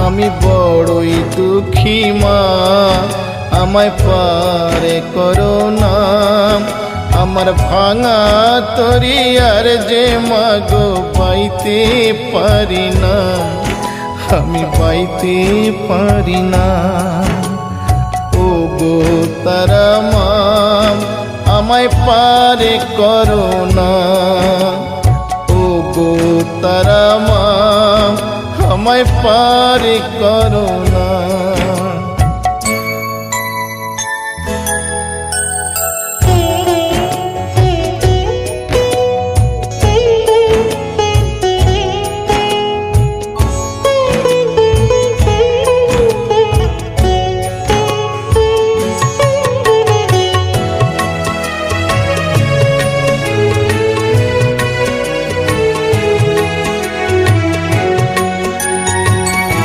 আমি বড়ই দুঃখী মা, আমায় পারে করো না। আমার ভাঙা তরিয়ার যে মাগো বাইতে পারি না, আমি বাইতে পারি না। ও গো তারা মা, আমায় পারে করো না। ও গো তারা মা, আমায় পারে করো না।